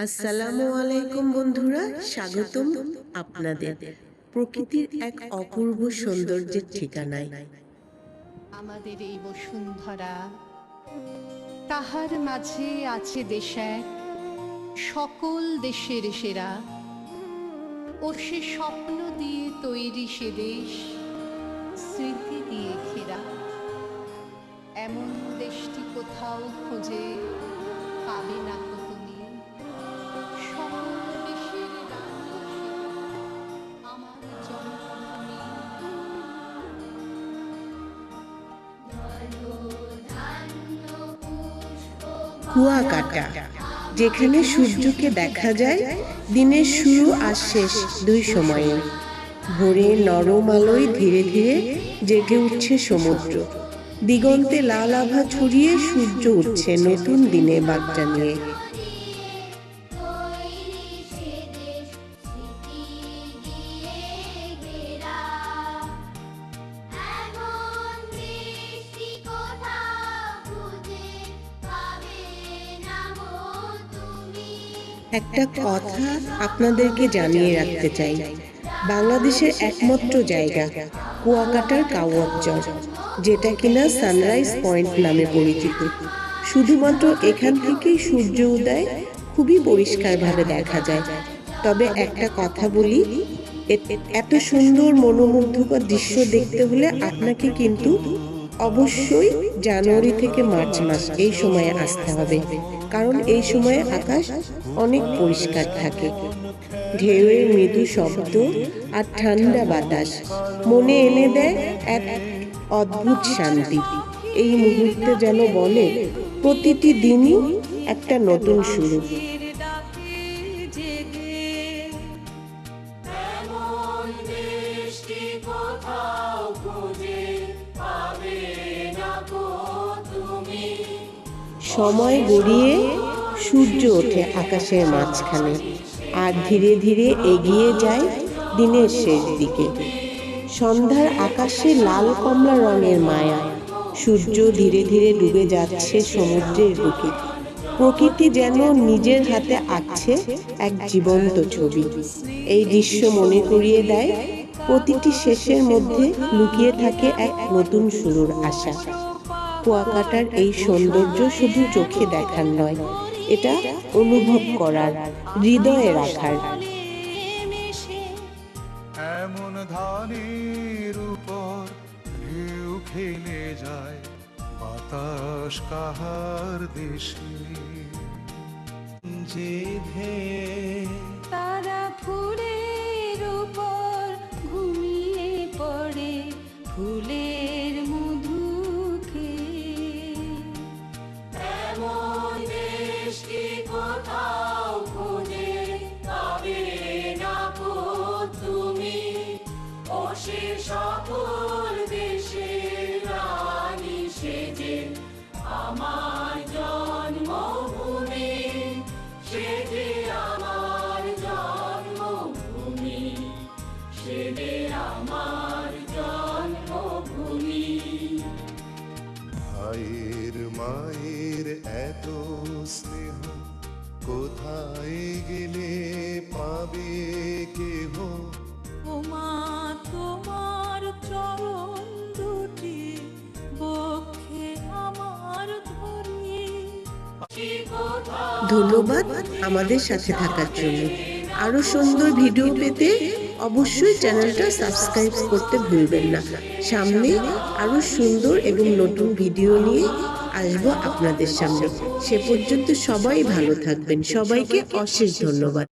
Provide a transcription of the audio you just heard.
আসসালামু আলাইকুম বন্ধুরা, স্বাগতম আপনাদের প্রকৃতির এক অপূর্ব সৌন্দর্যের ঠিকানায়। আমাদের এই বসুন্ধরা, তাহার মাঝে আছে দেশ এক, সকল দেশের সেরা। ও সে স্বপ্ন দিয়ে তৈরি সে দেশ, স্মৃতি দিয়ে ঘেরা। এমন দেশটি কোথাও খুঁজে পাবে না কো তুমি। সকল দেশের রানী সে, আমার জন্মভূমি। কুয়াকাটা, যেখানে সূর্যকে দেখা যায় দিনের শুরু আর শেষ দুই সময়ে। ভোরে নরম আলোয় ধীরে ধীরে জেগে উঠছে সমুদ্র, দিগন্তে লাল আভা ছড়িয়ে সূর্য উঠছে নতুন দিনে বার্তা নিয়ে। একটা কথা আপনাদেরকে জানিয়ে রাখতে চাই, বাংলাদেশের একমাত্র জায়গা কুয়াকাটার কাওয়ার চর, যেটা কিনা সানরাইজ পয়েন্ট নামে পরিচিত। শুধুমাত্র এখান থেকেই সূর্য উদয় খুবই পরিষ্কারভাবে দেখা যায়। তবে একটা কথা বলি, এত সুন্দর মনোমুগ্ধকর দৃশ্য দেখতে হলে আপনাকে কিন্তু অবশ্যই জানুয়ারি থেকে মার্চ মাস এই সময়ে আসতে হবে, কারণ এই সময়ে আকাশ অনেক পরিষ্কার থাকে। ঢেউয়ের মৃদু শব্দ আর ঠান্ডা বাতাস মনে এনে দেয় এক অদ্ভুত শান্তি। এই মুহূর্তে যেন বলে প্রতিটি দিনই একটা নতুন শুরু। সময় গড়িয়ে সূর্য ওঠে আকাশের মাঝখানে আর ধীরে ধীরে এগিয়ে যায় দিনের শেষ দিকে। সন্ধ্যার আকাশে লাল কমলা রঙের মায়া, সূর্য ধীরে ধীরে ডুবে যাচ্ছে সমুদ্রের বুকে। প্রকৃতি যেন নিজের হাতে আঁকছে এক জীবন্ত ছবি। এই দৃশ্য মনে করিয়ে দেয় প্রতিটি শেষের মধ্যে লুকিয়ে থাকে এক নতুন শুরুর আশা। কুয়াকাটার এই সৌন্দর্য শুধু চোখে দেখার নয়, এটা অনুভব করার, হৃদয়ে রাখার। এমন ধানের উপর ঢেউ খেলে যায় বাতাস কাহার দেশে, যে তারা ফুলের উপর ঘুমিয়ে পড়ে ফুলের মধু খেয়ে। এমন দেশটি কোথাও খুঁজে পাবে না গো তুমি। ও সে সকল দেশের রানী সেজে, আমার জন্মভূমি সেজে, আমার জন্মভূমি সেজে, আমার জন্মভূমি। ভাইয়ের মায়ের এত স্নেহ কোথায় গেলে পাবে কেহ। ওমা তোমার চরণ দুটি বক্ষে আমার ধরি। ধন্যবাদ আমাদের সাথে থাকার জন্য। আরো সুন্দর ভিডিও পেতে অবশ্যই চ্যানেলটা সাবস্ক্রাইব করতে ভুলবেন না। সামনে আরো সুন্দর এবং নতুন ভিডিও নিয়ে আসবো আপনাদের সামনে। সে পর্যন্ত সবাই ভালো থাকবেন। সবাইকে অশেষ ধন্যবাদ।